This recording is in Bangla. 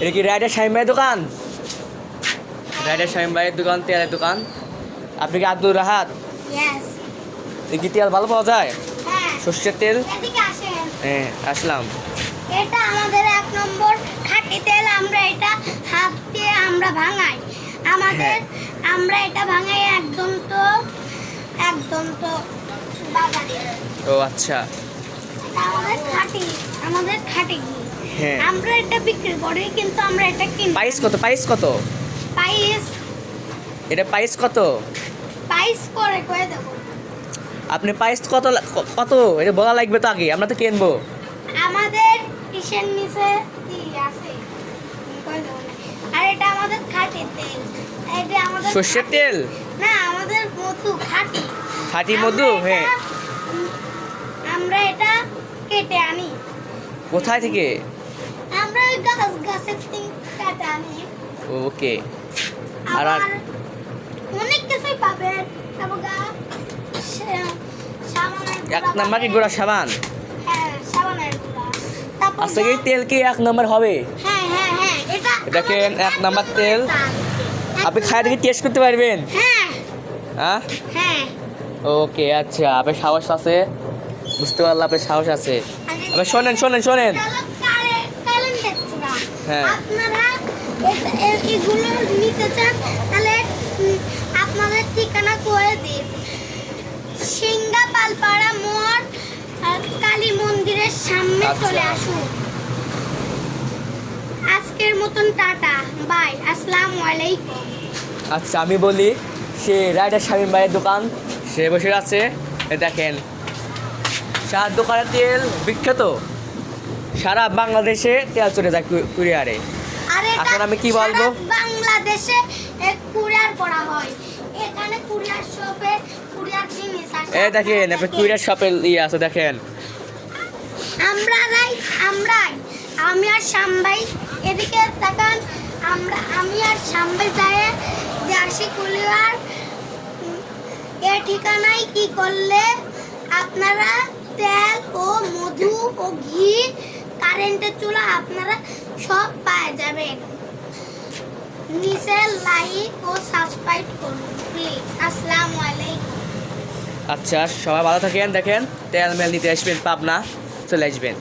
এটা কি রাইডার শাহিম ভাইয়ের দোকান? রাইডার শাহিম ভাইয়ের দোকান, তেলের দোকান। আপনি কি আব্দুল রাহাত? ইয়েস। এই কি তেল ভালো পাওয়া যায়? হ্যাঁ, সর্ষের তেল? এদিকে আসেন। হ্যাঁ, আসলাম। এটা আমাদের 1 নম্বর খাঁটি তেল। আমরা এটা হাত দিয়ে আমরা ভাঙাই। হ্যাঁ। আমরা এটা ভাঙাই একদম তো বাগানে। ও আচ্ছা। এটা আমাদের খাঁটি ঘি। হ্যাঁ। আমরা এটা বিক্রি করি, কিন্তু আমরা এটা কিনি। প্রাইস কত? প্রাইস কত? পাইস এটা প্রাইস কত? পাইস করে কয়ে দেবো। আপনি প্রাইস কত কত এটা বলা লাগবে তো আগে, আমরা তো কিনবো। আমাদের কিসের নিচে কি আছে কয়ে দেবো না। আর এটা আমাদের খাঁটি তেল। এটা আমাদের সর্ষের তেল? না, আমাদের মধু খাঁটি। খাঁটি মধু? হ্যাঁ। আমরা এটা কেটে আনি। কোথায় থেকে? আমরা ওই গাছের থেকে কেটে আনি। ওকে। আর আবার অনেক কিছুই পাবেন। তারপর সাবানের এক গুঁড়া নাম্বার কি পাবেন। গোড়া সাবান? হ্যাঁ, সাবানের গুঁড়া। তারপর আচ্ছা, এই তেল কি 1 নাম্বার হবে? হ্যাঁ, এটা দেখেন, আমাদের 1 নাম্বার তেল। আপনি খায় দেখে টেস্ট করতে পারবেন? হ্যাঁ, হ্যাঁ। হ্যাঁ। ওকে, আচ্ছা, আপনার সাহস আছে, বুঝতে পারলাম আপনার সাহস আছে। আবার শোনেন। হ্যাঁ। আপনারা এগুলো নিতে চান তাহলে আপনাদের ঠিকানা করে দিন। সিংহা পালপাড়া মোড় কালী মন্দিরের সামনে আচ্ছা। চলে আসুন। আজকের মতন টাটা, বাই, আসসালামু আলাইকুম। আচ্ছা, আমি বলি, সে রাইডার শামীম ভাইয়ের দোকান, সে বসে আছে। এ দেখেন, সার দোকানের তেল বিখ্যাত, সারা বাংলাদেশে তেল চলে যায় কুরিয়ারে। আর এটা এখন আমি কি বলবো? সারা বাংলাদেশে কুরিয়ার করা হয়। এখানে কুরিয়ার শপে কুরিয়ার জিনিস আসে। এ দেখেন, আপনার কুরিয়ার শপের ইয়ে আছে, দেখেন। আমি আর শামবাই এদিকে তাকান। আমি আর শামবাই যায় যে আসি কুরিয়ার এর ঠিকানায় কি করলে আপনারা তেল ও মধু ও ঘি, কারেন্টের চুলা আপনারা সব পাওয়া যাবেন। নিচে লাইক ও সাবস্ক্রাইব করুন প্লিজ। আসসালামু আলাইকুম। আচ্ছা, সবাই ভালো থাকেন। দেখেন, তেল মেল নিতে আসবেন, পাবনা চলে আসবেন।